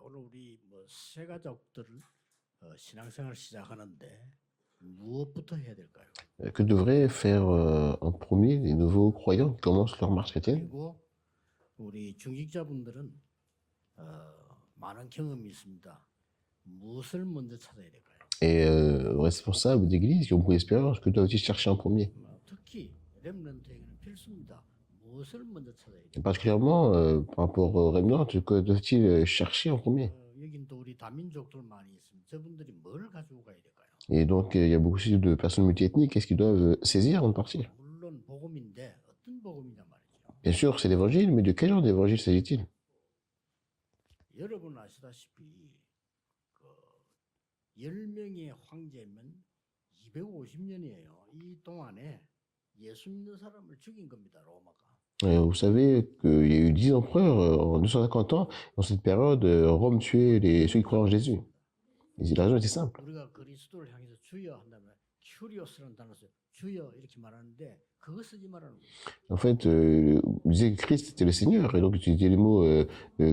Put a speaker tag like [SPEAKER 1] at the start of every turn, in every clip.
[SPEAKER 1] 오늘 우리 새 가족들 신앙생활 시작하는데 무엇부터 해야 될까요?
[SPEAKER 2] Que devraient faire en premier les nouveaux croyants qui commencent leur marche chrétienne.
[SPEAKER 1] 그리고 우리 중직자분들은 많은 경험이 있습니다. 무엇을 먼저 찾아야 될까요?
[SPEAKER 2] Et responsables d'église qui ont beaucoup d'expérience, que doivent-ils chercher en premier?
[SPEAKER 1] 특히 렘넌트에게는 필수입니다. 무엇을 먼저 찾아야
[SPEAKER 2] Et
[SPEAKER 1] 될까요?
[SPEAKER 2] particulièrement par rapport aux remnants, que doivent-ils chercher en premier?
[SPEAKER 1] 여긴 또 우리 다민족들 많이 있습니다. 저분들이 뭘 가지고 가야 될까요?
[SPEAKER 2] Et donc il y a beaucoup aussi de personnes multiethniques. Qu'est-ce qu'ils doivent saisir avant de partir?
[SPEAKER 1] 물론 복음인데 어떤 복음이냐 말이죠.
[SPEAKER 2] Bien sûr, c'est l'évangile, mais de quel genre d'évangile s'agit-il?
[SPEAKER 1] 여러분 아시다시피 10명의 황제면 250년이에요. 이 동안에 예수 믿는 사람을 죽인 겁니다. 로마가.
[SPEAKER 2] Vous savez qu'il y a eu 10 empereurs en 250 ans. Dans cette période, Rome tuait ceux qui croyaient en Jésus. Et la raison était simple.
[SPEAKER 1] 우리가 그리스도를 향해서 주여 한다면 큐리오스라는 단어 써요. 주여 이렇게 말하는데 그거 쓰지 말라는 거예요.
[SPEAKER 2] En fait, on disait que Christ était le Seigneur, et donc utilisait le mot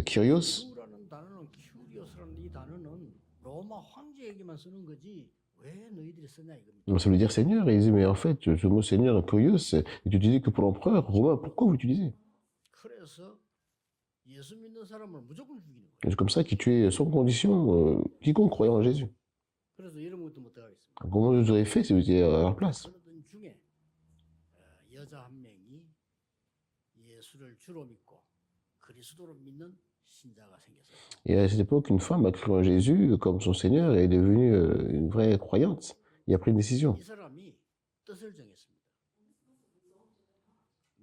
[SPEAKER 2] Kyrios.
[SPEAKER 1] 주라는 단어는 큐리오스라는 이 단어는 로마 황제에게만 쓰는 거지 왜 너희들이 쓰냐 이겁니다.
[SPEAKER 2] Donc, ça voulait dire Seigneur, et il disait, mais en fait, ce mot Seigneur, Kyrios, est utilisé que pour l'empereur romain. Pourquoi vous l'utilisez?
[SPEAKER 1] 그래서 예수 믿는 사람을 무조건 죽이는 거예요.
[SPEAKER 2] C'est comme ça qu'il tuait sans condition quiconque croyait en Jésus.
[SPEAKER 1] 그래서 이런 것도 못 하겠습니다.
[SPEAKER 2] Comment vous auriez fait si vous étiez à leur place?
[SPEAKER 1] 그러던 중에 여자 한 명이 예수를 주로 믿고 그리스도로 믿는 신자가 생겼어요.
[SPEAKER 2] Et à cette époque, une femme a cru en Jésus comme son Seigneur et est devenue une vraie croyante. Il a pris une décision.
[SPEAKER 1] 이 사람이 뜻을 정했습니다.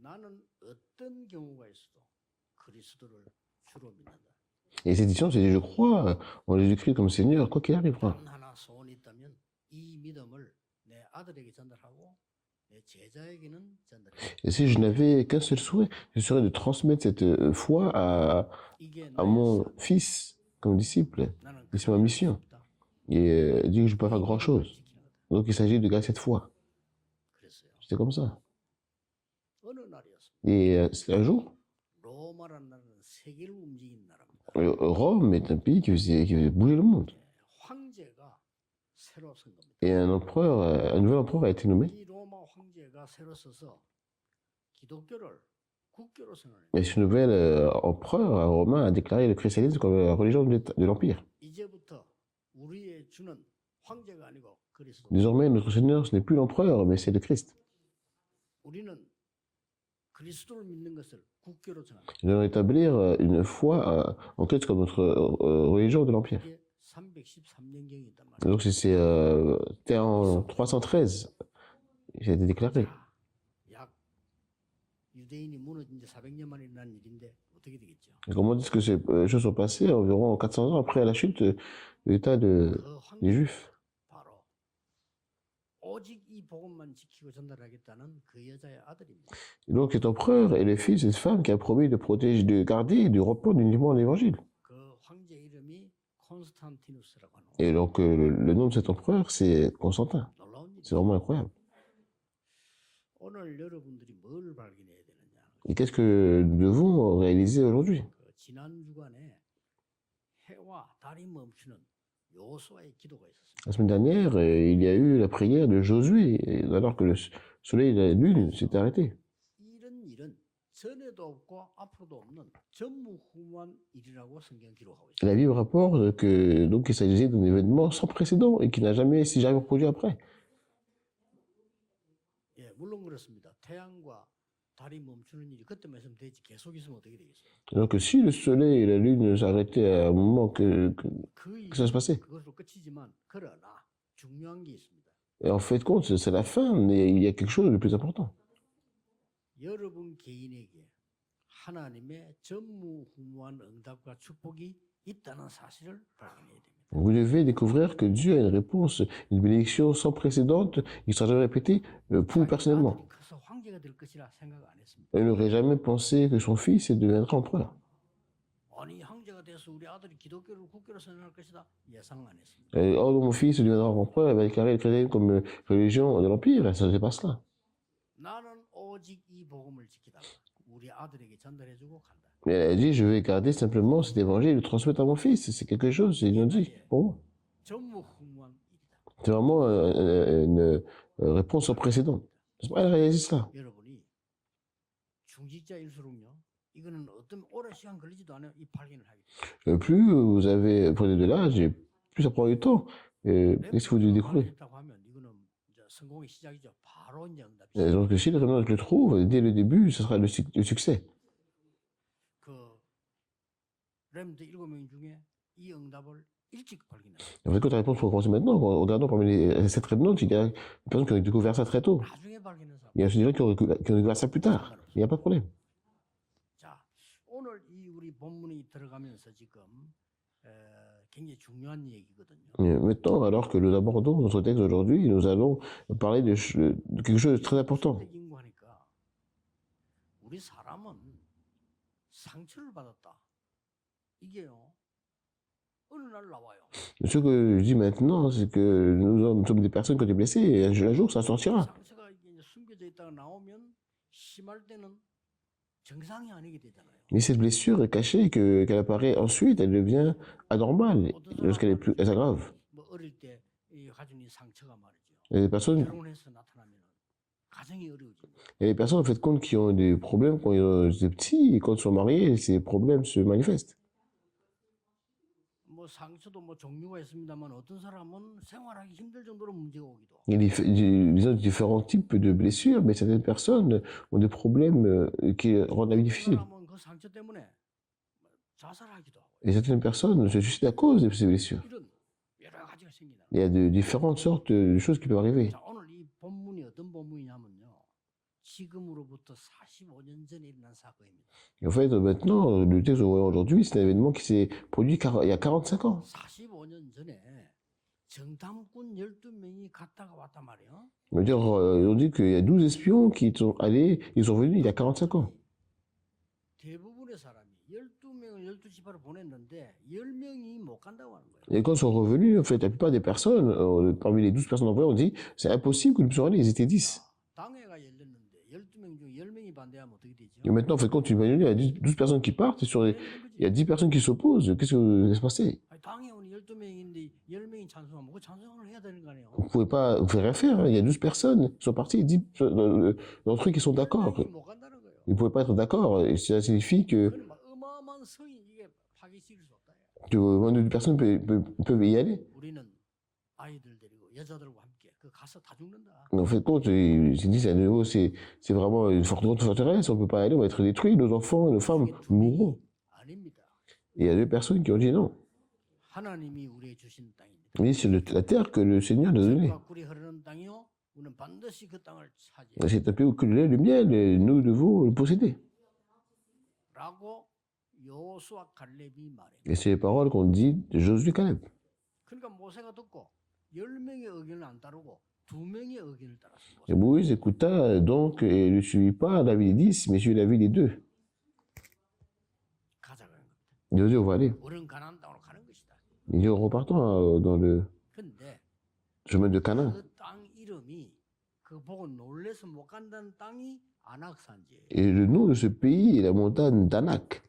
[SPEAKER 1] 나는 어떤 경우가 있어도 그리스도를 주로 믿는다.
[SPEAKER 2] Et cette décision, c'est je crois en Jésus-Christ comme Seigneur, quoi qu'il arrivera.
[SPEAKER 1] 단 하나 소원이 있다면 이 믿음을 내 아들에게 전달하고 내 제자에게는 전달해.
[SPEAKER 2] Et si je n'avais qu'un seul souhait, ce serait de transmettre cette foi
[SPEAKER 1] 이게
[SPEAKER 2] à mon fils comme disciple.
[SPEAKER 1] 나는
[SPEAKER 2] Et c'est ma mission. Et il dit que je ne peux pas faire grand-chose. Donc il s'agit de garder cette foi.
[SPEAKER 1] 그랬어요.
[SPEAKER 2] C'était comme ça.
[SPEAKER 1] 어느 날이었습니다.
[SPEAKER 2] Et c'était un jour,
[SPEAKER 1] 로마라는 나라는 세계를 움직이는 나라입니다.
[SPEAKER 2] Rome est un pays qui faisait bouger le monde.
[SPEAKER 1] 황제가 새로 선 겁니다.
[SPEAKER 2] Et un nouvel empereur a été nommé.
[SPEAKER 1] 이 로마 황제가 새로 서서 기독교를 국교로 선언해요.
[SPEAKER 2] Et ce nouvel empereur romain a déclaré le christianisme comme la religion de l'Empire.
[SPEAKER 1] 이제부터 우리의 주는 황제가 아니고 그리스도.
[SPEAKER 2] Désormais, notre Seigneur, ce n'est plus l'empereur, mais c'est le Christ.
[SPEAKER 1] 우리는 그리스도를 믿는 것을 국교로 정합니다.
[SPEAKER 2] Nous allons établir une foi en Christ comme notre religion de l'Empire.
[SPEAKER 1] 이게 313년경이 있단
[SPEAKER 2] Et
[SPEAKER 1] 말이에요.
[SPEAKER 2] donc, c'était en 313, il a été déclaré.
[SPEAKER 1] 약 유대인이 무너진 지 400년 만에 일어난 일인데 어떻게 되겠죠?
[SPEAKER 2] Et comment est-ce que ces choses sont passées environ 400 ans après la chute de l'État des
[SPEAKER 1] 그 황제
[SPEAKER 2] Juifs?
[SPEAKER 1] 바로 오직 이 복음만 지키고 전달하겠다는 그 여자의 아들입니다.
[SPEAKER 2] Et donc, cet empereur est le fils de cette femme qui a promis de protéger, de garder et de répandre uniquement l'évangile.
[SPEAKER 1] 그 황제 이름이 콘스탄티누스라고 하는
[SPEAKER 2] Et donc, le nom de cet empereur, c'est Constantin.
[SPEAKER 1] 놀라운 일이죠.
[SPEAKER 2] C'est vraiment incroyable.
[SPEAKER 1] 오늘 여러분들이 뭘 발견해야 되느냐?
[SPEAKER 2] Et qu'est-ce que nous devons réaliser aujourd'hui?
[SPEAKER 1] 그 지난 주간에 해와 달이 멈추는 여호수아의 기도가 있었습니다.
[SPEAKER 2] La semaine dernière, il y a eu la prière de Josué, alors que le soleil et la lune s'étaient arrêtés.
[SPEAKER 1] 이런 일은 전에도 없고 앞으로도 없는 전무후무한 일이라고 성경 기록하고
[SPEAKER 2] Et la
[SPEAKER 1] 있습니다.
[SPEAKER 2] Bible rapporte que donc il s'agissait d'un événement sans précédent et qui n'a jamais, si jamais produit après.
[SPEAKER 1] 예, 물론 그렇습니다. 태양과 달이 멈추는 일이 그때만 있으면 되지 계속 있으면 어떻게 되겠어요?
[SPEAKER 2] Donc si le soleil et la lune s'arrêtaient à un moment
[SPEAKER 1] 그
[SPEAKER 2] que ça se passait.
[SPEAKER 1] 그것으로 끝이지만 그러나 중요한 게 있습니다.
[SPEAKER 2] Et en fait, compte, c'est la fin, mais il y a quelque chose de plus important.
[SPEAKER 1] 여러분 개인에게 하나님의 전무후무한 응답과 축복이 있다는 사실을 발견해야 됩니다.
[SPEAKER 2] Vous devez découvrir que Dieu a une réponse, une bénédiction sans précédent, qui ne sera jamais répétée pour vous personnellement.
[SPEAKER 1] 아들이 커서 황제가 될 것이라 생각 안 했습니다.
[SPEAKER 2] Il n'aurait jamais pensé que son fils deviendrait empereur.
[SPEAKER 1] 아니 황제가 돼서 우리 아들이 기독교를 국교로 선언할 것이다 예상 안 했습니다.
[SPEAKER 2] Et, oh, mon fils deviendra empereur, il va déclarer le chrétien comme religion de l'Empire. Ça, c'est pas cela.
[SPEAKER 1] 나는 오직 이 복음을 지키다가 우리 아들에게 전달해주고 간다.
[SPEAKER 2] Mais elle a dit, je vais garder simplement cet évangile et le transmettre à mon fils. C'est quelque chose, c'est dit pour moi.
[SPEAKER 1] 전무후무한 일이다.
[SPEAKER 2] C'est vraiment une réponse sans précédent. Elle a réalisé cela.
[SPEAKER 1] 여러분이 중직자일수록요. 이거는 어떤 오랜 시간 걸리지도 않아요. 이 발견을 하게 돼요.
[SPEAKER 2] Plus vous avez, prenez de l'âge, et plus ça prend du temps. Qu'est-ce que vous devez découvrir?
[SPEAKER 1] 했다고 하면 이거는 이제 성공의 시작이죠. 바로 이제 응답이
[SPEAKER 2] Donc si le Seigneur le trouve, dès le début, ce sera le succès.
[SPEAKER 1] 그 렘드 7명 중에 이 응답을 일찍 발견해요.
[SPEAKER 2] En fait, quand la réponse faut commencer maintenant, regardons parmi les 7 remnants, il y a des personnes qui ont découvert ça très tôt.
[SPEAKER 1] 나중에 발견한 사람.
[SPEAKER 2] Il y a aussi des gens qui ont découvert ça plus tard. Il n'y a pas de problème.
[SPEAKER 1] 자, 오늘 이 우리 본문이 들어가면서 지금 굉장히 중요한 얘기거든요.
[SPEAKER 2] Et maintenant, alors que nous abordons notre texte aujourd'hui, nous allons parler de quelque chose de très important.
[SPEAKER 1] 인구하니까 우리 사람은 상처를 받았다. 이게요. 어느 날 나와요.
[SPEAKER 2] Ce que je dis maintenant, c'est que nous sommes des personnes qui ont été blessées, et un jour, ça sortira.
[SPEAKER 1] 상처가 이제 숨겨져 있다가 나오면 심할 때는 정상이 아니게 되잖아요.
[SPEAKER 2] Mais cette blessure est cachée, qu'elle apparaît ensuite, elle devient anormale lorsqu'elle elle s'aggrave.
[SPEAKER 1] 뭐 어릴 때 가진 이 상처가 말이죠.
[SPEAKER 2] Il y a des personnes,
[SPEAKER 1] 결혼해서 나타나면 가정이 어려워집니다.
[SPEAKER 2] il y a des personnes en fait, compte qui ont des problèmes quand ils étaient petits, et quand ils sont mariés, ces problèmes se manifestent.
[SPEAKER 1] 뭐 상처도 뭐 종류가 있습니다만 어떤 사람은 생활하기 힘들 정도로 문제가 오기도.
[SPEAKER 2] Il y a différents types de blessures, mais certaines personnes ont des problèmes qui rendent la vie difficile.
[SPEAKER 1] 사람은 그 상처 때문에 자살하기도 하고.
[SPEAKER 2] Et certaines personnes se suicident à cause de ces blessures.
[SPEAKER 1] 이런 여러 가지가 생기다.
[SPEAKER 2] Il y a de différentes sortes de choses qui peuvent arriver.
[SPEAKER 1] 자, 오늘 이 본문이 어떤 본문이냐면요. 지금으로부터 45년 전에 일어난 사건입니다.
[SPEAKER 2] Et en fait, maintenant, le texte que nous voyons aujourd'hui, c'est un événement qui s'est produit il y a 45 ans.
[SPEAKER 1] 45년 전에 정탐꾼 12명이 갔다가 왔단 말이에요.
[SPEAKER 2] C'est-à-dire, on dit qu'il y a 12 espions qui sont allés, ils sont venus il y a 45 ans.
[SPEAKER 1] 대부분의 사람이 12명을 12지파로 보냈는데 10명이 못 간다고 하는 거예요.
[SPEAKER 2] Et quand ils sont revenus, en fait, la plupart des personnes, parmi les 12 personnes envoyées, on dit, c'est impossible que nous puissions aller, ils étaient 10.
[SPEAKER 1] 당회가 열렸는데 12명 중 10명이 반대하면 어떻게 되죠?
[SPEAKER 2] Et maintenant, en fait, quand tu imagines, il y a 12 personnes qui partent, et il y a 10 personnes qui s'opposent, qu'est-ce que va se passer?
[SPEAKER 1] 아니, 당회원이 12명인데 10명이 찬성하면 그 찬성을 해야 되는 거 아니에요?
[SPEAKER 2] Vous pouvez rien faire, hein. Il y a 12 personnes qui sont parties, 10 d'entre eux qui sont d'accord.
[SPEAKER 1] 10명이 못 간다는 거예요.
[SPEAKER 2] Ils ne pouvaient pas être d'accord, et ça signifie
[SPEAKER 1] 그건 막 어마어마한 성이 이게 파기시킬 수 없다.
[SPEAKER 2] que moins de personnes peuvent y aller.
[SPEAKER 1] 우리는 아이들 데리고 여자들과 함께 그 가서 다 죽는다.
[SPEAKER 2] En fait, compte, j'ai dit, à nouveau, c'est vraiment une grande forteresse, on ne peut pas y aller, on va être détruits, nos enfants, nos femmes mourront.
[SPEAKER 1] 아닙니다.
[SPEAKER 2] Et il y a 2 personnes qui ont dit non.
[SPEAKER 1] 하나님이 우리에게 주신 땅입니다.
[SPEAKER 2] Mais c'est la terre que le Seigneur nous a donnée.
[SPEAKER 1] 과 꿀이 흐르는 땅이요. 우리는 반드시 그 땅을 차지해.
[SPEAKER 2] C'est un pays où que le lait et le miel, et nous devons le posséder.
[SPEAKER 1] 라고 여호수아 갈렙이 말해.
[SPEAKER 2] Et c'est les paroles qu'on dit de Josué Caleb.
[SPEAKER 1] 그러니까 모세가 듣고 10명의 의견을 안 따르고 2명의 의견을 따랐습니다.
[SPEAKER 2] Et Moïse écouta donc et ne suivit pas l'avis des 10, mais suivit l'avis des 2.
[SPEAKER 1] 가자고 하는 겁니다.
[SPEAKER 2] Il a dit, on va aller.
[SPEAKER 1] 우리는 가나안 땅으로 가는 것이다.
[SPEAKER 2] Il dit, repartons dans le
[SPEAKER 1] 근데
[SPEAKER 2] chemin de Canaan.
[SPEAKER 1] 그 땅 이름이 그 보고 놀래서 못 간다는 땅이 아낙산지예요.
[SPEAKER 2] Et le nom de ce pays est la montagne d'Anak.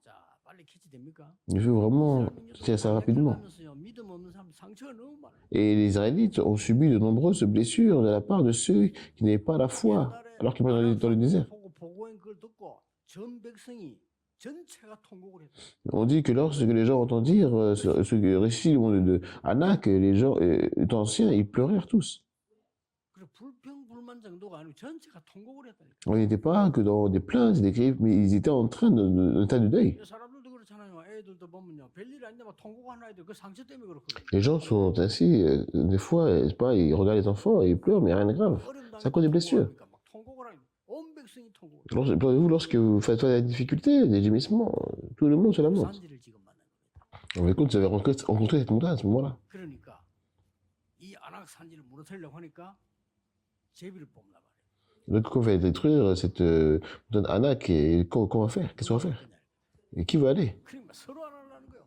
[SPEAKER 1] 자, 빨리 캐치됩니까?
[SPEAKER 2] Il faut vraiment tirer ça rapidement.
[SPEAKER 1] 들어가면서요, 믿음 없는 사람 상처가 너무 많아요.
[SPEAKER 2] Et les Israélites ont subi de nombreuses blessures de la part de ceux qui n'avaient pas la foi, alors qu'ils étaient dans le désert.
[SPEAKER 1] 보고 보고한 걸 듣고 전 백성이 전체가 통곡을 했어요.
[SPEAKER 2] On dit que lorsque les gens entendirent ce récit de Anak, les gens anciens, ils pleurèrent tous.
[SPEAKER 1] 그리고 불평불만 정도가 아니고 전체가 통곡을 했다니까.
[SPEAKER 2] On n'était pas que dans des plaintes, des cris, mais ils étaient en train d'un tas de deuil.
[SPEAKER 1] 사람들도 그렇잖아요. 애들도 보면요, 별일 아닌데 막 통곡하는 아이들 그 상처 때문에 그렇거든요.
[SPEAKER 2] Les gens sont ainsi, des fois, c'est pas, ils regardent les enfants et ils pleurent, mais rien de grave. C'est à cause des blessures.
[SPEAKER 1] 막 통곡을 하니까 온 백성이 통곡을.
[SPEAKER 2] Vous, lorsque vous faites face à des difficultés, des gémissements, tout le monde se lamente.
[SPEAKER 1] 산지를 지금 만난 겁니다.
[SPEAKER 2] En fait, vous avez rencontré cette montagne à ce moment-là.
[SPEAKER 1] 그러니까 이 아낙 산지를 무너뜨리려고 하니까 제비를 뽑나 말이에요.
[SPEAKER 2] Donc, quand on va détruire cette montagne Anak, et qu'on va faire? Qu'est-ce qu'on va faire? Et qui va aller?
[SPEAKER 1] 그러니까 서로 안 하려는 거예요.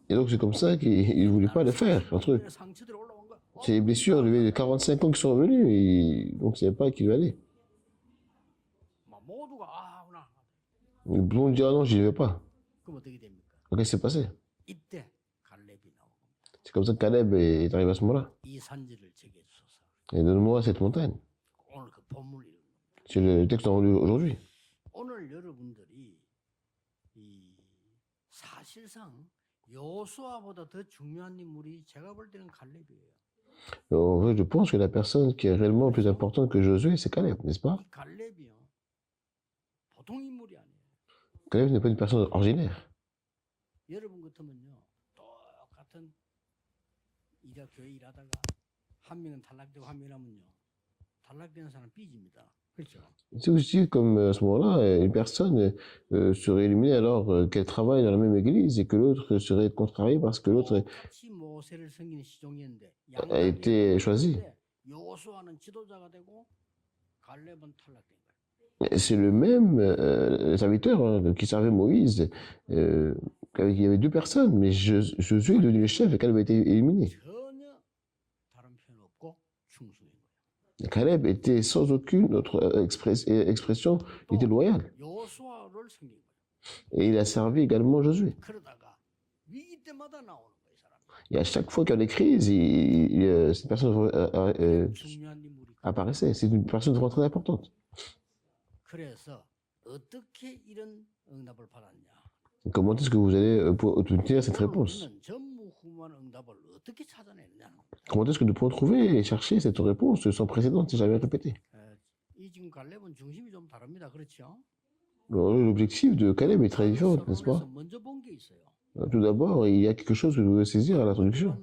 [SPEAKER 2] Et donc, c'est comme ça qu'ils ne voulaient pas le faire entre eux.
[SPEAKER 1] 상처들이 올라온 거야.
[SPEAKER 2] C'est les blessures de 45 ans qui sont revenues, et donc, ils ne savaient pas qui va aller.
[SPEAKER 1] 막 모두가 아,
[SPEAKER 2] Ils vont dire, ah non, j'y vais pas.
[SPEAKER 1] 그럼 어떻게 됩니까?
[SPEAKER 2] Qu'est-ce qui s'est passé?
[SPEAKER 1] 이때 갈렙이 나오고
[SPEAKER 2] C'est comme ça que Caleb est arrivé à ce moment-là.
[SPEAKER 1] 이 산지를 제게 주소서.
[SPEAKER 2] Et donne-moi cette montagne.
[SPEAKER 1] 오늘 그 본문을 읽는 겁니다.
[SPEAKER 2] C'est le texte qu'on a lu aujourd'hui.
[SPEAKER 1] 오늘 여러분들이 이 사실상 여호수아보다 더 중요한 인물이 제가 볼 때는 갈렙이에요.
[SPEAKER 2] En fait, je pense que la personne qui est réellement plus importante que Josué, c'est Caleb, n'est-ce pas?
[SPEAKER 1] 이 갈렙이요. 보통 인물이 아니에요.
[SPEAKER 2] Caleb n'est pas une personne ordinaire.
[SPEAKER 1] 여러분 같으면요. 똑같은 교회 일하다가 한 명은 탈락되고 한 명은 하면요. 탈락되는 사람 삐집니다. 그렇죠?
[SPEAKER 2] C'est aussi comme à ce moment-là, une personne serait éliminée alors qu'elle travaille dans la même église et que l'autre serait contrarié parce que l'autre
[SPEAKER 1] 똑같이 모세를 섬기는 시종이었는데
[SPEAKER 2] a été choisi.
[SPEAKER 1] 여호수아는 지도자가 되고 갈렙은 탈락된 거예요.
[SPEAKER 2] C'est le même serviteur hein, qui servait Moïse. Il y avait deux personnes, mais Josué est devenu le chef et Caleb a été éliminé.
[SPEAKER 1] 전혀 다른 표현 없고 충성인 거예요.
[SPEAKER 2] Et Caleb était sans aucune autre expression, il était loyal.
[SPEAKER 1] 여호수아를 섬긴 거예요.
[SPEAKER 2] Et il a servi également Josué.
[SPEAKER 1] 그러다가 위기 때마다 나오는 거예요, 사람.
[SPEAKER 2] Et à chaque fois qu'il y a des crises, cette personne
[SPEAKER 1] 중요한 인물이.
[SPEAKER 2] apparaissait. C'est une personne vraiment très importante.
[SPEAKER 1] 그래서 어떻게 이런 응답을 받았냐?
[SPEAKER 2] Comment est-ce que vous allez pouvoir obtenir cette réponse?
[SPEAKER 1] 우리는 전무후무한 응답을 어떻게 찾아내느냐는 겁니다.
[SPEAKER 2] Comment est-ce que nous pouvons trouver et chercher cette réponse sans précédent, si jamais répétée?
[SPEAKER 1] 이 지금 갈렙은 중심이 좀 다릅니다, 그렇죠?
[SPEAKER 2] L'objectif de Caleb est très différent, n'est-ce pas?
[SPEAKER 1] 먼저 본 게 있어요.
[SPEAKER 2] Tout d'abord, il y a quelque chose que vous devez saisir à l'introduction.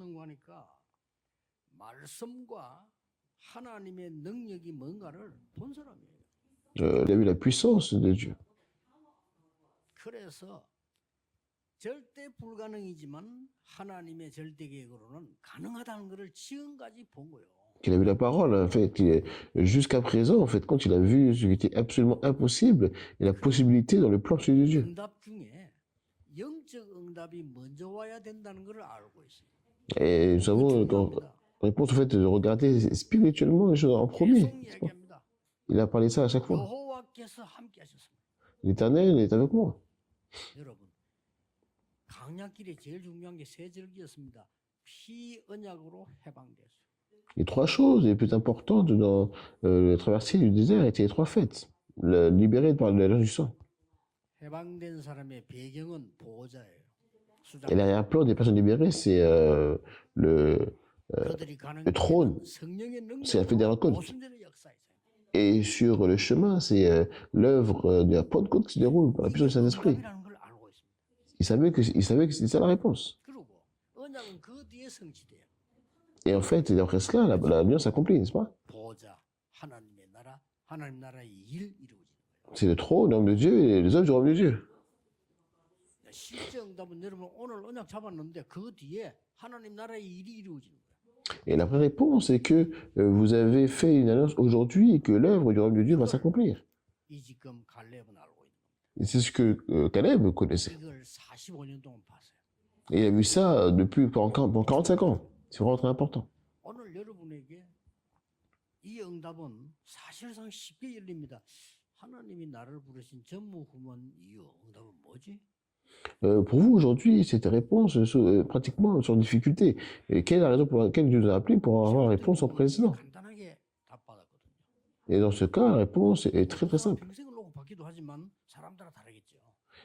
[SPEAKER 1] 말씀과 하나님의 능력이 뭔가를 본 사람이에요.
[SPEAKER 2] Il a vu la puissance de Dieu.
[SPEAKER 1] 그래서 절대 불가능이지만 하나님의 절대 계획으로는 가능하다는 것을 지금까지 본 거예요.
[SPEAKER 2] Qu'il a vu la parole, en fait, jusqu'à présent, en fait, quand il a vu ce qui était absolument impossible et la possibilité dans le plan de Dieu.
[SPEAKER 1] 응답 중에 영적 응답이 먼저 와야 된다는 것을 알고 있어요.
[SPEAKER 2] Et nous savons, en réponse au fait de regarder spirituellement les choses en premier. Il a parlé de ça à chaque fois.
[SPEAKER 1] 여호와께서 함께 하셨습니다.
[SPEAKER 2] L'Éternel est avec moi.
[SPEAKER 1] 여러분, 강약길에 제일 중요한 게 세 절기였습니다. 피 언약으로 해방됐어요.
[SPEAKER 2] Les trois choses les plus importantes dans la traversée du désert étaient les trois fêtes. Libéré par l'alliance du sang.
[SPEAKER 1] 해방된 사람의 배경은 보호자예요.
[SPEAKER 2] Et l'arrière-plan des personnes libérées, c'est le trône. C'est la fête des récoltes. Et sur le chemin, c'est l'œuvre de la Pentecôte qui se déroule par la puissance du Saint-Esprit. Il savait que c'était ça la réponse. Et en fait, d'après cela, l'alliance s'accomplit, n'est-ce pas? C'est le trône, l'homme de Dieu et les œuvres du royaume de Dieu. Et la vraie réponse est que vous avez fait une alliance aujourd'hui et que l'œuvre du royaume de Dieu va s'accomplir. Et c'est ce que Caleb connaissait. Et il a vu ça depuis pendant 45 ans. C'est vraiment très important. Pour vous, aujourd'hui, cette réponse pratiquement sur difficulté. Et quelle est la raison pour laquelle Dieu nous a appelés pour avoir la réponse en présent? Et dans ce cas, la réponse est très très simple.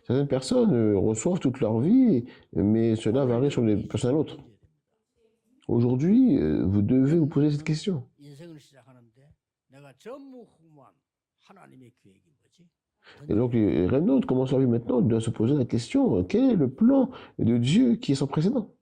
[SPEAKER 2] Certaines personnes reçoivent toute leur vie, mais cela varie sur les personnes à l'autre. Aujourd'hui, vous devez vous poser cette question. Et donc, les remnants commencent leur vie maintenant, ils doivent se poser la question, quel est le plan de Dieu qui est sans précédent?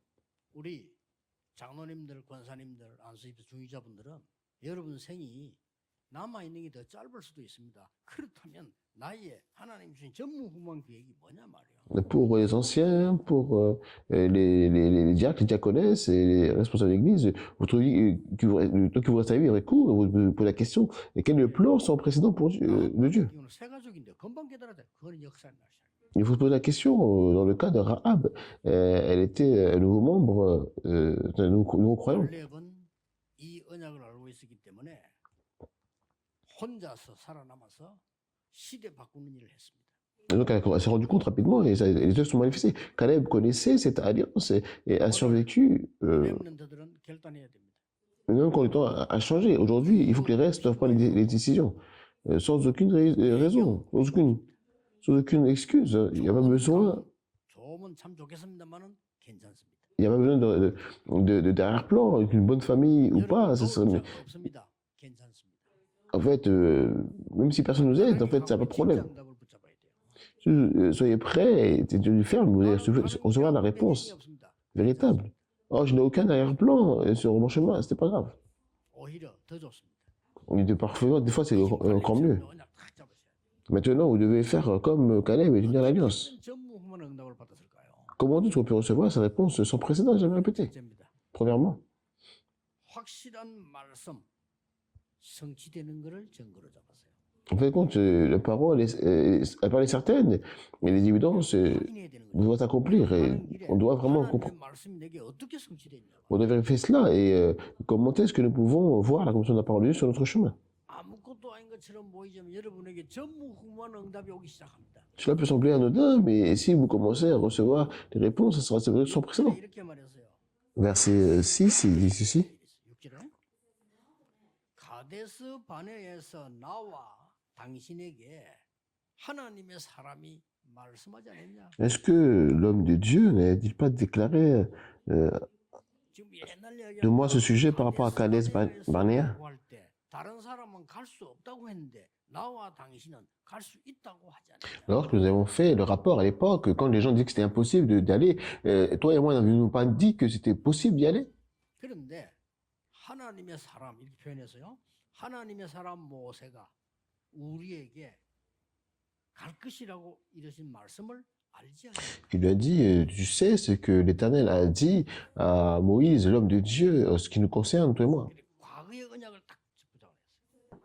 [SPEAKER 2] Pour les anciens, pour les diacres, les diaconesses et les responsables d'église, votre vie, le temps que vous restez à vivre est court, vous vous posez la question, et quel est le plan sans précédent pour de Dieu? Il faut se poser la question, dans le cas de Rahab, elle était un nouveau membre, un nouveau croyant. Et donc, elle s'est rendue compte rapidement et les œuvres sont manifestées. Caleb connaissait cette alliance et a survécu.
[SPEAKER 1] 렘넌트들은 결단해야 됩니다.
[SPEAKER 2] Même quand le temps a changé. Aujourd'hui, il faut que les restes doivent prendre les décisions sans aucune raison, sans aucune excuse. Il n'y a pas besoin.
[SPEAKER 1] 좋으면 참 좋겠습니다만은 괜찮습니다.
[SPEAKER 2] Il n'y a pas besoin de d'arrière-plan, avec une bonne famille ou pas.
[SPEAKER 1] 없습니다. 괜찮습니다.
[SPEAKER 2] En fait, même si personne nous aide, en fait, ça n'a pas de problème.
[SPEAKER 1] 정답을 붙잡아야 돼요.
[SPEAKER 2] Soyez prêts et tenez ferme, vous allez recevoir la réponse véritable. Oh, je n'ai aucun arrière-plan sur mon chemin, c'était pas grave.
[SPEAKER 1] 오히려 더 좋습니다.
[SPEAKER 2] On était parfaitement, des fois, c'est encore mieux.
[SPEAKER 1] 언약 탁 잡으셔야 돼요.
[SPEAKER 2] Maintenant, vous devez faire comme Caleb et tenir l'alliance.
[SPEAKER 1] 전무후무한 응답을 받았을까요?
[SPEAKER 2] Comment d'autres ont pu recevoir cette réponse sans précédent, jamais répétée?
[SPEAKER 1] 첫째입니다.
[SPEAKER 2] Premièrement,
[SPEAKER 1] 확실한 말씀 성취되는 것을 증거로 잡았어요.
[SPEAKER 2] en fait, compte, la parole, elle parole est certaine, mais les évidences
[SPEAKER 1] 확인해야 되는 거예요.
[SPEAKER 2] doivent s'accomplir et on doit vraiment
[SPEAKER 1] 하나님의 말씀이 내게 어떻게 성취되냐?
[SPEAKER 2] on doit vérifier cela et comment est-ce que nous pouvons voir la commission de la parole de Dieu sur notre chemin.
[SPEAKER 1] 아무것도 아닌 것처럼 보이지만 여러분에게 전무후무한 응답이 오기 시작합니다.
[SPEAKER 2] Cela peut sembler anodin, mais si vous commencez à recevoir des réponses, ça sera sans précédent.
[SPEAKER 1] 이렇게 말했어요.
[SPEAKER 2] Verset 6, il dit ceci.
[SPEAKER 1] 6절에 가데스 바네에서 나와 당신에게 하나님의 사람이 말씀하지 않았냐?
[SPEAKER 2] Est-ce que l'homme de Dieu n'a-t-il pas déclaré
[SPEAKER 1] 지금 옛날 이야기
[SPEAKER 2] de moi ce sujet par rapport à Calais Barnea?
[SPEAKER 1] 할 때 다른 사람은 갈 수 없다고 했는데 나와 당신은 갈 수 있다고 하지 않냐?
[SPEAKER 2] Lorsque nous avons fait le rapport à l'époque, quand les gens disaient que c'était impossible d'aller, toi et moi n'avions pas dit que c'était possible d'y aller?
[SPEAKER 1] 그런데 하나님의 사람 이렇게 표현해서요. 하나님의 사람 모세가 우리에게 갈 것이라고 이러신 말씀을 알지 않냐?
[SPEAKER 2] Il lui a dit, tu sais ce que l'Éternel a dit à Moïse, l'homme de Dieu, ce qui nous concerne, toi et moi.
[SPEAKER 1] 과거의 언약을 딱 붙잡아냈어요.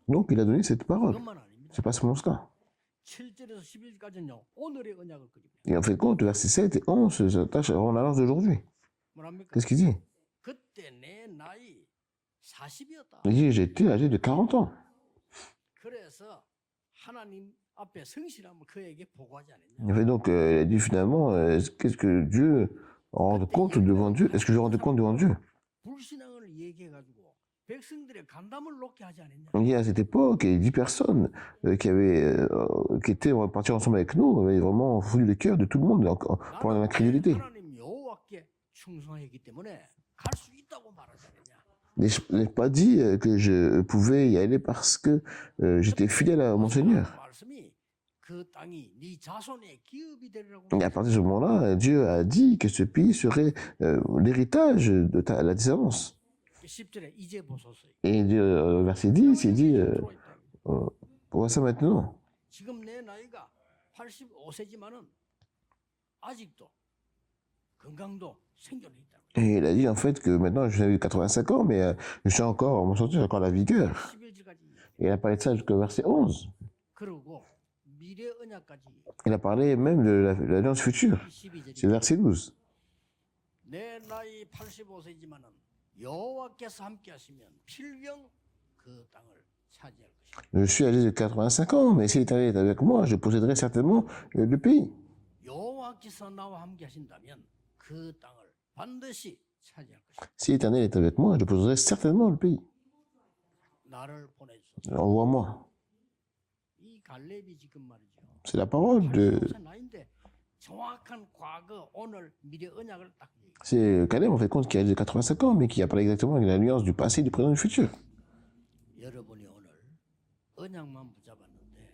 [SPEAKER 2] Donc il a donné cette parole.
[SPEAKER 1] 그것만 아닙니다.
[SPEAKER 2] C'est pas seulement cela.
[SPEAKER 1] 7절에서 11절까지는요. 오늘의 언약을 그립니다.
[SPEAKER 2] Et en fait, compte, versets 7 et 11 s'attachent à l'annonce d'aujourd'hui.
[SPEAKER 1] 뭐랍니까?
[SPEAKER 2] Qu'est-ce qu'il dit?
[SPEAKER 1] 그때 내 나이 40이었다.
[SPEAKER 2] Il dit, j'étais âgé de 40 ans.
[SPEAKER 1] 그래서 하나님 앞에 성실함을 그에게 보고하지 않았냐?
[SPEAKER 2] En fait, donc, il a dit finalement, qu'est-ce que Dieu rend compte devant Dieu? Est-ce que je rends compte devant Dieu?
[SPEAKER 1] 불신앙을 얘기해가지고 백성들의 간담을 놓게 하지 않았냐?
[SPEAKER 2] Il y a à cette époque, il y a 10 personnes qui étaient parties ensemble avec nous, avaient vraiment foulé le cœur de tout le monde pendant l'incrédulité.
[SPEAKER 1] 하나님 여호와께 충성했기 때문에 갈 수 있다고 말하지 않았냐?
[SPEAKER 2] Je n'ai pas dit que je pouvais y aller parce que j'étais fidèle à mon Seigneur.
[SPEAKER 1] 말씀이 그 땅이 네 자손의 기업이 되리라고.
[SPEAKER 2] Et à partir de ce moment-là, Dieu a dit que ce pays serait l'héritage de la descendance.
[SPEAKER 1] 10절에 이제 보소서.
[SPEAKER 2] Et verset 10, il dit, voit ça maintenant.
[SPEAKER 1] 지금 내 나이가 85세지만은 아직도 건강도 생존해 있다.
[SPEAKER 2] Et il a dit en fait que maintenant j'ai 85 ans, mais je suis encore, en mon sens, j'ai encore la vigueur.
[SPEAKER 1] 11절까지.
[SPEAKER 2] Et il a parlé de ça jusqu'au verset 11.
[SPEAKER 1] 그리고 미래 언약까지.
[SPEAKER 2] Il a parlé même de l'alliance future.
[SPEAKER 1] 12절이.
[SPEAKER 2] C'est le verset 12.
[SPEAKER 1] 내 나이 85세지만은 여호와께서 함께 하시면 필경 그 땅을 차지할 것이다.
[SPEAKER 2] Je suis âgé de 85 ans, mais si l'Éternel est avec moi, je posséderai certainement le pays.
[SPEAKER 1] 여호와께서 나와 함께 하신다면 그 땅을 반드시 차지할 것이다.
[SPEAKER 2] Si l'Éternel est avec moi, je posséderai certainement le pays.
[SPEAKER 1] 나를 보내주소서.
[SPEAKER 2] Envoie-moi.
[SPEAKER 1] 이 갈렙이 지금 말이죠.
[SPEAKER 2] C'est la parole de...
[SPEAKER 1] 85세 나이인데 정확한 과거, 오늘, 미래 언약을 딱 얘기해요.
[SPEAKER 2] C'est Caleb, on fait compte qu'il a âgé de 85 ans, mais qui a parlé exactement de l'alliance du passé, du présent et du futur.
[SPEAKER 1] 여러분이 오늘 언약만 붙잡았는데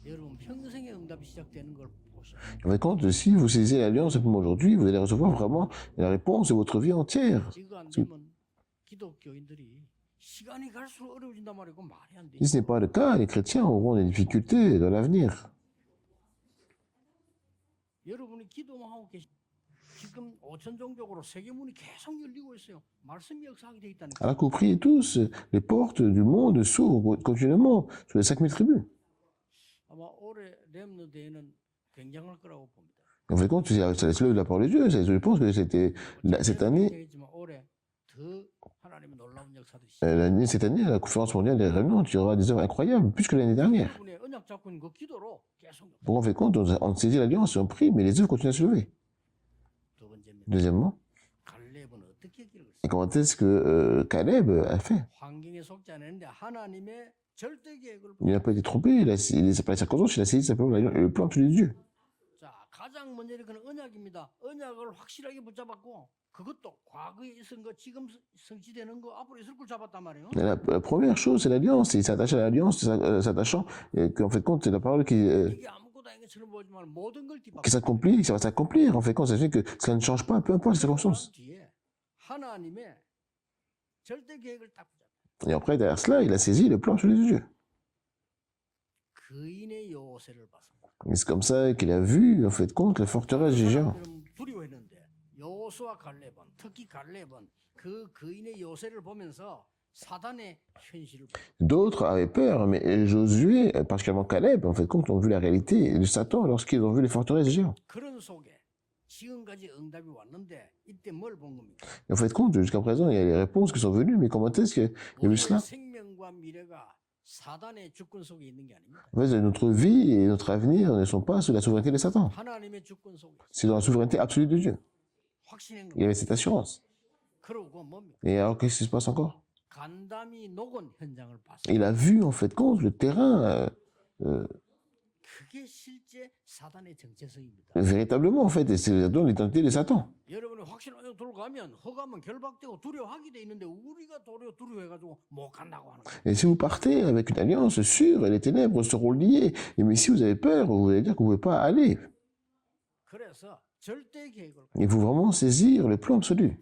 [SPEAKER 1] 여러분 평생의 응답이 시작되는 걸 보셔요.
[SPEAKER 2] On fait compte, si vous saisissez l'alliance simplement aujourd'hui, vous allez recevoir vraiment la réponse de votre vie entière.
[SPEAKER 1] 이거 안 되면 기독교인들이 시간이 갈수록 어려워진단 말이고 말이 안 돼.
[SPEAKER 2] Si ce n'est pas le cas, les chrétiens auront des difficultés dans l'avenir.
[SPEAKER 1] 여러분이 기도만 하고 지금 5천 종족으로 세계문이 계속 열리고 있어요. 말씀이 역사하게 돼 있다는 거예요.
[SPEAKER 2] Alors que vous priez tous, les portes du monde s'ouvrent continuellement sur les 5000 tribus.
[SPEAKER 1] 아마 올해 렘너데이는 굉장할 거라고 봅니다.
[SPEAKER 2] On fait compte, c'est l'œuvre de la parole de Dieu. Je pense que cette année,
[SPEAKER 1] 올해 더 하나님의 놀라운 역사들이
[SPEAKER 2] cette année, à la conférence mondiale des réunions, il y aura des œuvres incroyables, plus que l'année dernière.
[SPEAKER 1] 여러분의 언약 잡고 있는 그 기도로 계속.
[SPEAKER 2] Donc, en fait, compte, on saisit l'alliance et on prie, mais les œuvres continuent à se lever.
[SPEAKER 1] 두 번째입니다.
[SPEAKER 2] Deuxièmement,
[SPEAKER 1] 갈렙은 어떻게 기록을
[SPEAKER 2] et comment est-ce que Caleb a fait?
[SPEAKER 1] 환경에 속지 않았는데 하나님의 절대 계획을
[SPEAKER 2] Il n'a pas été trompé, il n'a pas les circonstances, il a saisi simplement le plan absolu de Dieu.
[SPEAKER 1] 자, 가장 먼저 그는 언약입니다. 언약을 확실하게 붙잡았고 그것도 과거에 있은 거 지금 성취되는 거 앞으로 있을 걸 잡았단 말이에요.
[SPEAKER 2] La première chose, c'est l'alliance. Il s'attache à l'alliance, s'attachant qu'en fait, compte, c'est la parole
[SPEAKER 1] 이게 아무것도 아닌 것처럼 보이지만 모든 걸
[SPEAKER 2] qui s'accomplit, qui va s'accomplir. En fait, compte, ça fait que cela ne change pas, peu importe les circonstances.
[SPEAKER 1] 뒤에 하나님의 절대 계획을 딱 붙잡았다.
[SPEAKER 2] Et après, derrière cela, il a saisi le plan absolu de Dieu.
[SPEAKER 1] 거인의 요새를 봤습니다.
[SPEAKER 2] Et c'est comme ça qu'il a vu, en fait, compte, la forteresse des géants.
[SPEAKER 1] 사람들은 두려워했는데 여호수아 갈렙은 특히 갈렙은 그 거인의 요새를 보면서 사단의 현실을
[SPEAKER 2] D'autres avaient peur, mais Josué, particulièrement Caleb, en fait, compte, ont vu la réalité de Satan lorsqu'ils ont vu les forteresses des géants.
[SPEAKER 1] 그런 속에 지금까지 응답이 왔는데 이때 뭘 본 겁니까?
[SPEAKER 2] Et en fait, compte, jusqu'à présent, il y a les réponses qui sont venues, mais comment est-ce qu'il y a eu cela?
[SPEAKER 1] 생명과 미래가 사단의 주권 속에 있는 게 아닙니다.
[SPEAKER 2] En fait, notre vie et notre avenir ne sont pas sous la souveraineté de Satan.
[SPEAKER 1] 하나님의 주권 속에
[SPEAKER 2] C'est dans la souveraineté absolue de Dieu.
[SPEAKER 1] 확신한
[SPEAKER 2] Il y avait cette assurance.
[SPEAKER 1] 그러고 뭡니까?
[SPEAKER 2] Et alors, qu'est-ce qui se passe encore?
[SPEAKER 1] 간담이 녹은 현장을 봤습니다.
[SPEAKER 2] Il a vu, en fait, compte, le terrain,
[SPEAKER 1] 그게 실제 사단의 정체성입니다.
[SPEAKER 2] véritablement, en fait, et c'est dans l'identité de Satan.
[SPEAKER 1] 여러분이 확신하게 들어가면 허가면 결박되고 두려워하게 돼 있는데 우리가 두려워해가지고 못 간다고 하는 거예요.
[SPEAKER 2] Et si vous partez avec une alliance sûre, les ténèbres seront liées. Et mais si vous avez peur, vous allez dire que vous ne pouvez pas aller.
[SPEAKER 1] 그래서 절대 계획을
[SPEAKER 2] Il faut vraiment saisir le plan absolu.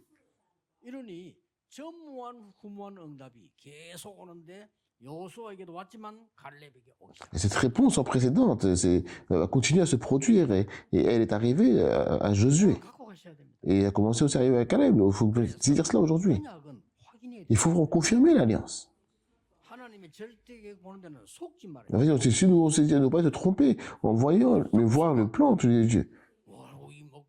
[SPEAKER 1] 이러니 전무한 후무한 응답이 계속 오는데 여호수아에게도 왔지만 갈렙에게 오기 시작.
[SPEAKER 2] Et cette réponse sans précédente va continuer à se produire et elle est arrivée à Josué.
[SPEAKER 1] 갖고 가셔야 됩니다.
[SPEAKER 2] Et elle a commencé aussi à arriver à Caleb. Il faut saisir cela aujourd'hui.
[SPEAKER 1] 언약은 확인해야 돼요.
[SPEAKER 2] Il faut vraiment confirmer l'alliance.
[SPEAKER 1] 하나님의 절대 계획 보는 데는 속지 말아요.
[SPEAKER 2] En fait, si nous saisir, ne pas être trompés en voyant, mais voir le plan absolu de Dieu.
[SPEAKER 1] 와, 이 뭐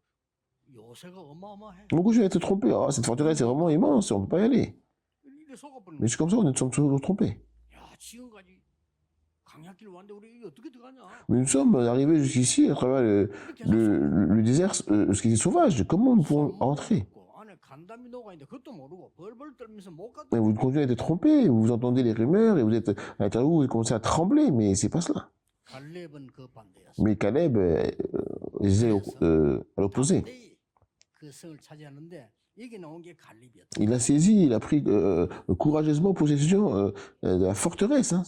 [SPEAKER 1] 요새가 어마어마해.
[SPEAKER 2] Beaucoup de gens être trompés. Oh, cette forteresse est vraiment immense, on ne peut pas y aller.
[SPEAKER 1] 이래 속아버리는
[SPEAKER 2] Mais c'est comme ça, on est toujours trompés.
[SPEAKER 1] 야, 지금까지 강약길 왔는데 우리 이게 어떻게 들어가냐?
[SPEAKER 2] Mais nous sommes arrivés jusqu'ici à travers le désert, ce qui est sauvage. Comment nous pouvons entrer?
[SPEAKER 1] 안에 간담이 녹아 있는데 그것도 모르고 벌벌 떨면서 못 가도.
[SPEAKER 2] Mais vous continuez à être trompés, vous entendez les rumeurs et vous êtes à l'intérieur, vous commencez à trembler, mais c'est pas cela.
[SPEAKER 1] 갈렙은 그 반대였어.
[SPEAKER 2] Mais Caleb est à l'opposé.
[SPEAKER 1] 그 성을 차지하는데 여기 나온 게 갈렙이었다.
[SPEAKER 2] Il a saisi, il a pris courageusement possession de la forteresse. Hein.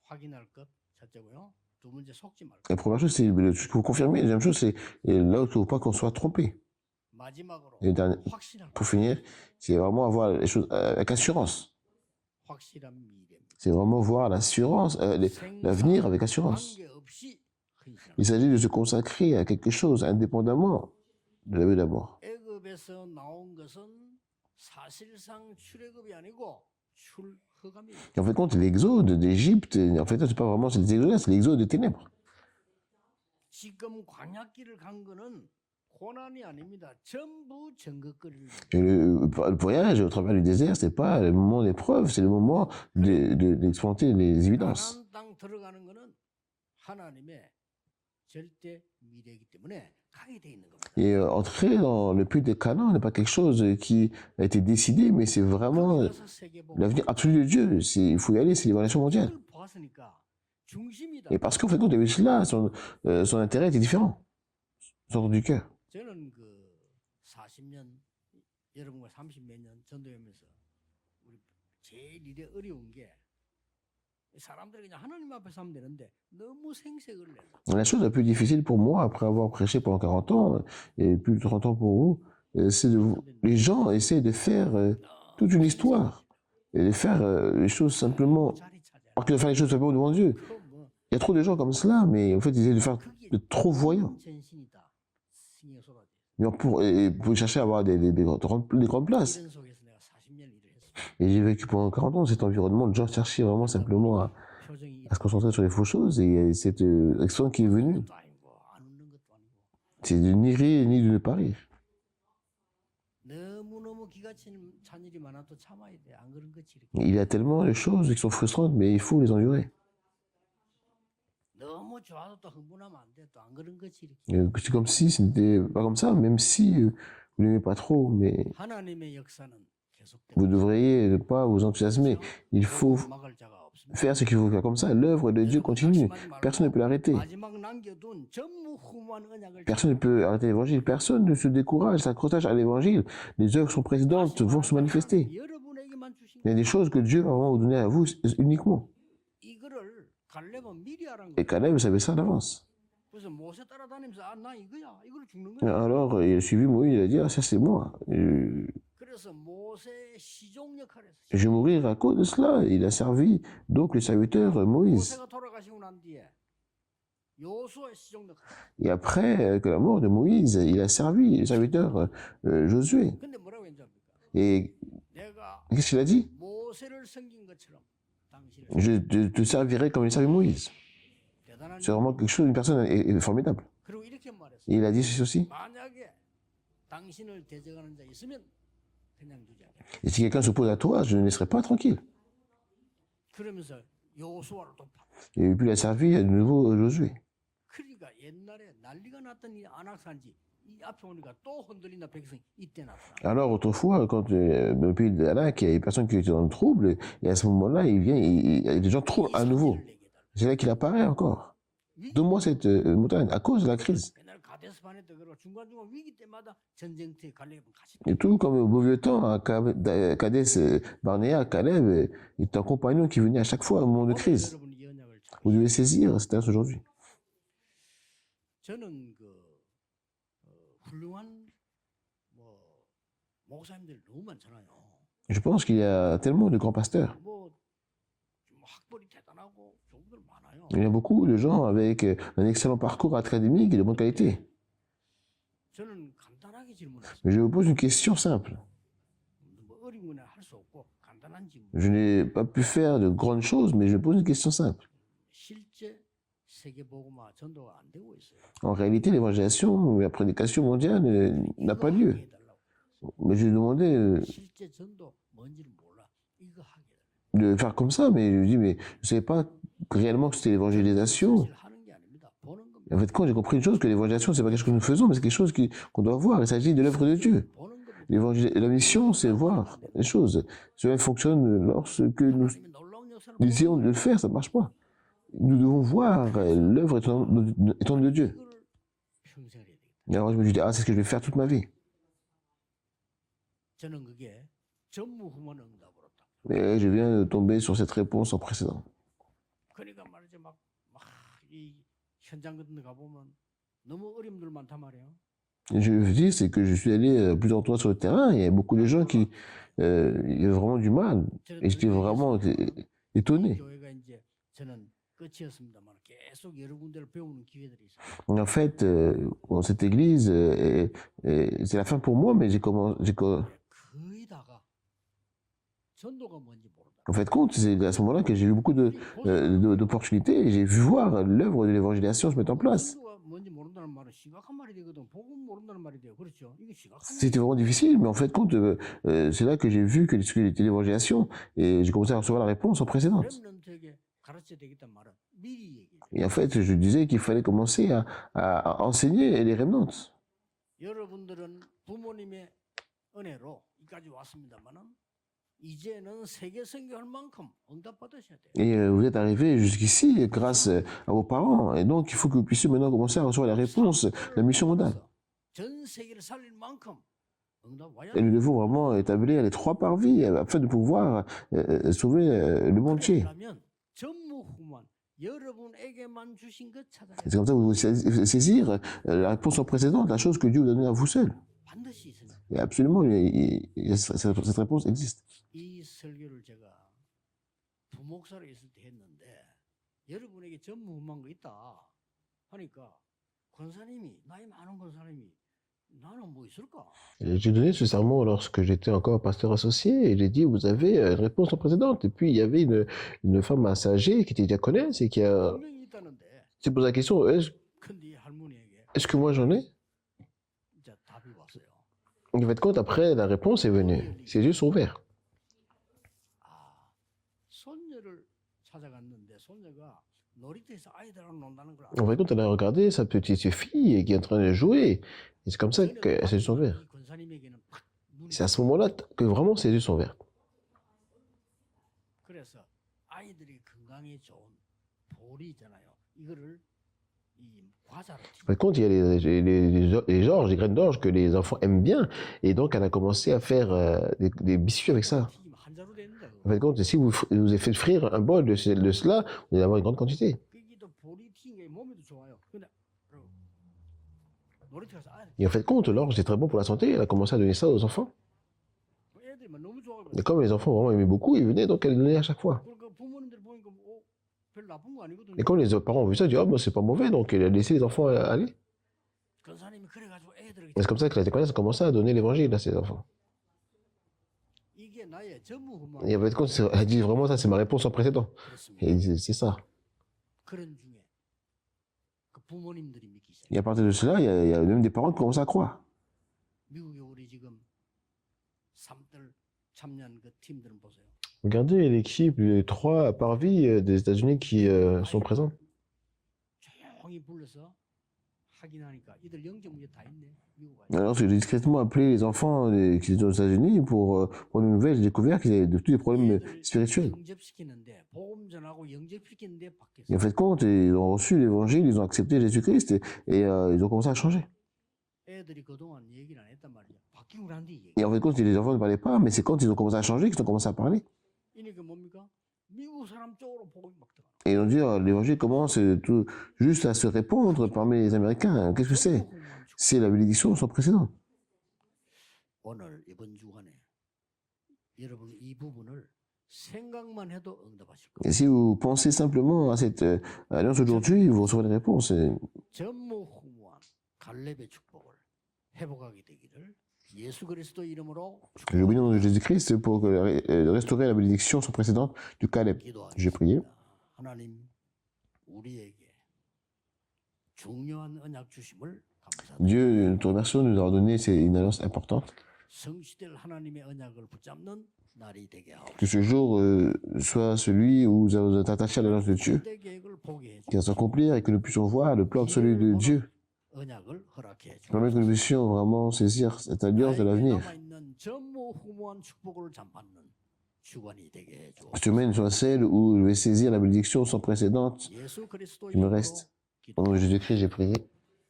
[SPEAKER 1] 확인할 것 첫째고요. 두 번째 속지 말고.
[SPEAKER 2] La première chose, c'est qu'il faut confirmer. La deuxième chose, c'est là où il ne faut pas qu'on soit trompé.
[SPEAKER 1] 마지막으로
[SPEAKER 2] Et
[SPEAKER 1] 확실한
[SPEAKER 2] pour finir, c'est vraiment avoir les choses avec assurance.
[SPEAKER 1] 확실한 미래입니다.
[SPEAKER 2] C'est vraiment voir l'assurance, l'avenir avec assurance.
[SPEAKER 1] 관계없이 헌신합니다.
[SPEAKER 2] Il s'agit de se consacrer à quelque chose indépendamment de la vie d'amour.
[SPEAKER 1] 애굽에서 나온 것은 사실상 출애굽이 아니고 출허감이에요.
[SPEAKER 2] Et en fait, compte l'exode d'Égypte, en fait, c'est pas vraiment c'est l'exode, c'est l'exode des ténèbres.
[SPEAKER 1] 지금 광야길을 간 거는 고난이 아닙니다. 전부 정극거리를.
[SPEAKER 2] Et le voyage au travers du désert, c'est pas le moment d'épreuve, c'est le moment d'expérimenter les évidences.
[SPEAKER 1] 가나안 땅 들어가는 거는 하나님의 절대 미래이기 때문에 가게 돼 있는 겁니다.
[SPEAKER 2] Et entrer dans le pays de Canaan n'est pas quelque chose qui a été décidé, mais c'est vraiment
[SPEAKER 1] 그래서 세계복음
[SPEAKER 2] l'avenir absolu de Dieu. Il faut y aller, c'est l'évaluation mondiale.
[SPEAKER 1] 그걸 보았으니까 중심이다.
[SPEAKER 2] Et parce qu'en fait, quand il y avait cela, son intérêt était différent. Son du cœur.
[SPEAKER 1] 저는 그 40년 여러분과 30몇 년 전도하면서 우리 제일 일에 어려운 게 사람들이 그냥 하나님 앞에서 하면 되는데 너무 생색을 내서.
[SPEAKER 2] La chose la plus difficile pour moi, après avoir prêché pendant 40 ans, et plus de 30 ans pour vous, c'est les gens essaient de faire toute une histoire, et de faire les choses simplement,
[SPEAKER 1] 자리 찾아.
[SPEAKER 2] parce que de faire les choses simplement devant Dieu.
[SPEAKER 1] 뭐
[SPEAKER 2] Il y a trop de gens comme cela, mais en fait, ils essaient de faire de trop voyants.
[SPEAKER 1] 전신이다. 신경 쏟아져.
[SPEAKER 2] Mais pour chercher à avoir des grandes places.
[SPEAKER 1] 이런 속에서 내가 40년 일을 했어.
[SPEAKER 2] Et j'ai vécu pendant 40 ans dans cet environnement, de gens cherchaient vraiment simplement
[SPEAKER 1] 표정이
[SPEAKER 2] à se concentrer sur les fausses choses, et cette expérience qui est venue,
[SPEAKER 1] 것도 아니고 안 웃는 것도 아니고
[SPEAKER 2] c'est de ni rire ni de ne pas rire.
[SPEAKER 1] 너무너무 기가 찬 일이 많아도 참아야 돼. 안 그런 거지 이렇게.
[SPEAKER 2] Il y a tellement de choses qui sont frustrantes, mais il faut les endurer.
[SPEAKER 1] 너무 좋아서 또 흥분하면 안 돼. 또 안 그런 거지 이렇게.
[SPEAKER 2] C'est comme si ce n'était pas comme ça, même si vous n'aimez pas trop, mais
[SPEAKER 1] 하나님의 역사는 계속되고
[SPEAKER 2] vous devriez ne pas vous enthousiasmer. Il faut
[SPEAKER 1] 그걸 막을 자가 없습니다.
[SPEAKER 2] faire ce qu'il faut faire comme ça. L'œuvre de Dieu continue. Personne ne peut l'arrêter.
[SPEAKER 1] 마지막 남겨둔 전무후무한 언약을
[SPEAKER 2] Personne ne peut arrêter l'évangile. Personne ne se décourage, s'accroche à l'évangile. Les œuvres sont précédentes vont se manifester.
[SPEAKER 1] 여러분에게만 주신
[SPEAKER 2] Il y a des choses que Dieu va vraiment vous donner à vous uniquement.
[SPEAKER 1] 이거를 갈렙은 미리 알은
[SPEAKER 2] Et
[SPEAKER 1] 거예요.
[SPEAKER 2] Caleb savait ça d'avance.
[SPEAKER 1] 그래서 모세 따라다니면서 아, 나 이거야. 이걸 죽는 거야.
[SPEAKER 2] Alors, il a suivi Moïse, il a dit, ah, ça c'est moi.
[SPEAKER 1] 그래서 모세의 시종 역할을 했어요.
[SPEAKER 2] Je vais mourir à cause de cela. Il a servi donc le serviteur Moïse.
[SPEAKER 1] 모세가 돌아가시고 난 뒤에 요수아의 시종 역할.
[SPEAKER 2] Et après que la mort de Moïse, il a servi le serviteur Josué.
[SPEAKER 1] 근데 뭐라고 했는지 압니까?
[SPEAKER 2] Et
[SPEAKER 1] 내가
[SPEAKER 2] qu'est-ce qu'il a dit?
[SPEAKER 1] 모세를 섬긴 것처럼 당신을
[SPEAKER 2] Je te servirai comme il servi Moïse.
[SPEAKER 1] 대단한.
[SPEAKER 2] C'est vraiment quelque chose, une personne formidable.
[SPEAKER 1] 그리고 이렇게 말했어요.
[SPEAKER 2] Et il a dit ceci aussi.
[SPEAKER 1] 만약에 당신을 대적하는 자 있으면 그냥 두지 않겠다.
[SPEAKER 2] Et si quelqu'un s'oppose à toi, je ne laisserai pas tranquille.
[SPEAKER 1] 그러면서 요수아를 또 파.
[SPEAKER 2] Et puis il a servi de nouveau Josué.
[SPEAKER 1] 그러니까 옛날에 난리가 났던 이 안악산지 이 앞에 오니까 또 흔들린다 백성이 이때 나타나.
[SPEAKER 2] Alors autrefois, quand dans le pays d'Anak, il y a des personnes qui étaient dans le trouble, et à ce moment-là, il vient, il y a des gens trop à nouveau. C'est là qu'il apparaît encore. Donne-moi cette montagne à cause de la crise.
[SPEAKER 1] 옛날 가데스 바네도 그렇고 중간중간 위기 때마다 전쟁터에 갈렙은 같이.
[SPEAKER 2] Et tout comme au beau vieux temps, à Kadès Barnéa, Caleb est un compagnon qui venait à chaque fois au moment de crise.
[SPEAKER 1] 여러분이 이 언약을 잘.
[SPEAKER 2] Vous devez saisir cette chance aujourd'hui.
[SPEAKER 1] 저는 그 훌륭한 뭐 목사님들 너무 많잖아요.
[SPEAKER 2] Je pense qu'il y a tellement de grands pasteurs.
[SPEAKER 1] 뭐 학벌이 대단하고 좋은 분들 많아요.
[SPEAKER 2] Il y a beaucoup de gens avec un excellent parcours académique et de bonne qualité.
[SPEAKER 1] 저는 간단하게 질문했어요.
[SPEAKER 2] Mais je vous pose une question simple.
[SPEAKER 1] 뭐 어려운 거는 할 수 없고 간단한 질문.
[SPEAKER 2] Je n'ai pas pu faire de grandes choses, mais je pose une question simple.
[SPEAKER 1] 실제 세계 복음화 전도가 안 되고 있어요.
[SPEAKER 2] En réalité, l'évangélisation ou la prédication mondiale n'a pas lieu. Mais j'ai demandé
[SPEAKER 1] 실제 전도 뭔지를 몰라. 이거 하게
[SPEAKER 2] de faire comme ça, mais je dis, mais je ne savais pas réellement que c'était l'évangélisation.
[SPEAKER 1] 사실 하는 게 아닙니다. 보는 겁니다.
[SPEAKER 2] Et en fait, quand j'ai compris une chose, que l'évangélisation, c'est pas quelque chose que nous faisons, mais c'est quelque chose qu'on doit voir. Il s'agit de l'œuvre de Dieu.
[SPEAKER 1] 보는 겁니다.
[SPEAKER 2] La mission, c'est voir les choses. Cela fonctionne lorsque nous
[SPEAKER 1] 하나님의 놀라운 역사를
[SPEAKER 2] essayons de le faire, ça ne marche pas. Nous devons voir l'œuvre étendue de Dieu.
[SPEAKER 1] 이거를 평생 해야 되겠다.
[SPEAKER 2] Et alors je me suis dit, ah, c'est ce que je vais faire toute ma vie.
[SPEAKER 1] 저는 그게 전무후무한 응답으로 딱.
[SPEAKER 2] Et je viens de tomber sur cette réponse en précédent.
[SPEAKER 1] 그러니까 말이지 막이 현장 같은 데 가보면 너무 어려움들 많단 말이에요.
[SPEAKER 2] Et je veux dire, c'est que je suis allé plusieurs fois sur le terrain, et il y a beaucoup de gens qui il y a vraiment du mal. Et j'étais vraiment étonné.
[SPEAKER 1] 교회가 이제 저는 끝이었습니다만 계속 여러 군데를 배우는 기회들이 있어요.
[SPEAKER 2] En fait, cette église, c'est la fin pour moi, mais
[SPEAKER 1] 거의 다가 전도가 뭔지 모른다.
[SPEAKER 2] en fait, compte, c'est à ce moment-là que j'ai eu beaucoup d'opportunités et j'ai vu voir l'œuvre de l'évangélisation se mettre en place.
[SPEAKER 1] 전도가 뭔지 모른다는 말은 심각한 말이 되거든. 복음 모른다는 말이 돼요. 그렇죠? 이게 심각한
[SPEAKER 2] C'était vraiment difficile, mais en fait, compte, c'est là que j'ai vu que c'était l'évangélisation et j'ai commencé à recevoir la réponse en précédente.
[SPEAKER 1] 렘넌트에게 가르쳐야 되겠다는 말은 미리 얘기해요.
[SPEAKER 2] Et en fait, je disais qu'il fallait commencer à enseigner les remnants.
[SPEAKER 1] 여러분들은 부모님의 은혜로 여기까지 왔습니다만은 이제는 세계 선교할 만큼 응답 받으셔야 돼요.
[SPEAKER 2] Et vous êtes arrivé jusqu'ici grâce à vos parents. Et donc, il faut que vous puissiez maintenant commencer à recevoir la réponse de la mission mondiale.
[SPEAKER 1] 전 세계를 살릴 만큼 응답 와야
[SPEAKER 2] Et nous
[SPEAKER 1] 돼요.
[SPEAKER 2] devons vraiment établir les 3 parvis afin de pouvoir sauver le monde entier.
[SPEAKER 1] 그러면 전무후무한 여러분에게만 주신 것 찾아야
[SPEAKER 2] Et c'est comme ça que vous saisir la réponse précédente, la chose que Dieu vous a donnée à vous seul.
[SPEAKER 1] 반드시 있습니다.
[SPEAKER 2] Et absolument, cette réponse existe.
[SPEAKER 1] 이 설교를 제가 부목사로 있을 때 했는데 여러분에게 전무후무한 거 있다 하니까 권사님이 나이 많은 권사님이 나는 뭐 있을까?
[SPEAKER 2] J'ai donné ce sermon lorsque j'étais encore pasteur associé et j'ai dit, vous avez une réponse précédente. Et puis, il y avait une femme assez âgée qui était diaconesse et qui
[SPEAKER 1] 분명히 있다는데
[SPEAKER 2] s'est posé la question,
[SPEAKER 1] 근데 이 할머니에게
[SPEAKER 2] est-ce que moi j'en ai?
[SPEAKER 1] 이제 답이 왔어요.
[SPEAKER 2] En fait, compte, après, la réponse est venue. Ses yeux sont ouverts.
[SPEAKER 1] 아, 손녀를 찾아갔는데 손녀가 놀이터에서 아이들하고 논다는 걸
[SPEAKER 2] En fait, quand elle a regardé sa petite fille qui est en train de jouer, et c'est comme ça que ses yeux sont verts.
[SPEAKER 1] 이 권사님에게는 팍 눈이
[SPEAKER 2] C'est à ce moment-là que vraiment ses yeux sont verts.
[SPEAKER 1] 그래서 아이들이 건강에 좋은 보리 있잖아요. 이거를 이 과자로
[SPEAKER 2] En fait, compte, il y a les orges, les graines d'orge que les enfants aiment bien, et donc elle a commencé à faire des biscuits avec ça.
[SPEAKER 1] 튀기면 한 자루 된다.
[SPEAKER 2] En fait, compte, si vous faites frire un bol de cela, vous allez avoir une grande quantité.
[SPEAKER 1] 이게 또 보리 튀긴 게 몸에도 좋아요. 근데 놀이터 가서 아이들
[SPEAKER 2] Et en fait, compte, l'orge, c'est très bon pour la santé, elle a commencé à donner ça aux enfants.
[SPEAKER 1] 애들만 너무 좋아하고
[SPEAKER 2] Et comme les enfants vraiment aimaient beaucoup, ils venaient, donc elle donnait à chaque fois.
[SPEAKER 1] 그러니까 부모님들 보니까 별로 나쁜 거 아니거든요.
[SPEAKER 2] Et comme les parents ont vu ça, ils disent, oh, bah, c'est pas mauvais, donc elle a laissé les enfants aller.
[SPEAKER 1] 권사님이 그래가지고 애들에게
[SPEAKER 2] Et c'est comme ça que la Técoise a commencé à donner l'évangile à ses enfants.
[SPEAKER 1] 이게 나의 전무후무한
[SPEAKER 2] Et en fait, compte, elle dit vraiment ça, c'est ma réponse sans précédent. Et elle dit, c'est ça.
[SPEAKER 1] 그런 중에 그 부모님들이 믿기 시작.
[SPEAKER 2] Et à partir de cela, il y a même des parents qui commencent à croire.
[SPEAKER 1] 미국에 우리 지금 삼들 참여한 그 팀들은 보세요.
[SPEAKER 2] Regardez l'équipe, les 3 parvis des États-Unis qui sont présents.
[SPEAKER 1] 조용히 불러서 확인하니까 이들 영적 문제 다 있네. 미국 아이.
[SPEAKER 2] Alors, j'ai discrètement appelé les enfants qui sont aux États-Unis pour une nouvelle. J'ai découvert qu'ils avaient de tous les problèmes spirituels.
[SPEAKER 1] 영접시키는데 복음 전하고 영접시키는데 바뀌었어.
[SPEAKER 2] Et en fait, compte, ils ont reçu l'évangile, ils ont accepté Jésus-Christ et ils ont commencé à changer.
[SPEAKER 1] 애들이 그동안 얘기를 안 했단 말이야. 바뀌고 난 뒤 얘기.
[SPEAKER 2] Et en fait, compte, les enfants ne parlaient pas, mais c'est quand ils ont commencé à changer qu'ils ont commencé à parler.
[SPEAKER 1] 이니까 뭡니까? 미국 사람 쪽으로 복음이 막 들어가.
[SPEAKER 2] Et ils ont dit, l'évangile commence tout juste à se répandre parmi les Américains. Qu'est-ce que c'est? C'est la bénédiction sans précédent.
[SPEAKER 1] 오늘 이번 주간에 여러분 이 부분을 생각만 해도 응답하실 거예요.
[SPEAKER 2] Et si vous pensez simplement à cette alliance aujourd'hui, vous recevrez une réponse.
[SPEAKER 1] 전무후무한 갈렙의 축복을 회복하게 되기를 예수 그리스도 이름으로
[SPEAKER 2] Je bénis au nom de Jésus-Christ pour restaurer la bénédiction sans précédent du Caleb. J'ai prié.
[SPEAKER 1] 기도하겠습니다. 하나님 우리에게 중요한 언약 주심을 감사드립니다.
[SPEAKER 2] Dieu, nous te remercions de nous avoir donné une alliance importante.
[SPEAKER 1] 성취될 하나님의 언약을 붙잡는 날이 되게 하옵소서.
[SPEAKER 2] Que ce jour soit celui où vous êtes attaché à l'alliance de Dieu,
[SPEAKER 1] 내 계획을 보게 해주고
[SPEAKER 2] qu'il va s'accomplir et que nous puissions voir le plan de celui de Dieu.
[SPEAKER 1] 언약을 허락해 주옵소서.
[SPEAKER 2] Permet que nous puissions vraiment saisir cette alliance de l'avenir.
[SPEAKER 1] 남아있는 전무후무한 축복을 잠받는 주관이 되게 해 주옵소서.
[SPEAKER 2] Cette semaine soit celle où je vais saisir la bénédiction sans précédent
[SPEAKER 1] 예수 그리스도
[SPEAKER 2] qui me
[SPEAKER 1] 이름으로
[SPEAKER 2] reste. Au nom de Jésus-Christ, j'ai prié.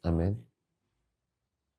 [SPEAKER 2] Amen.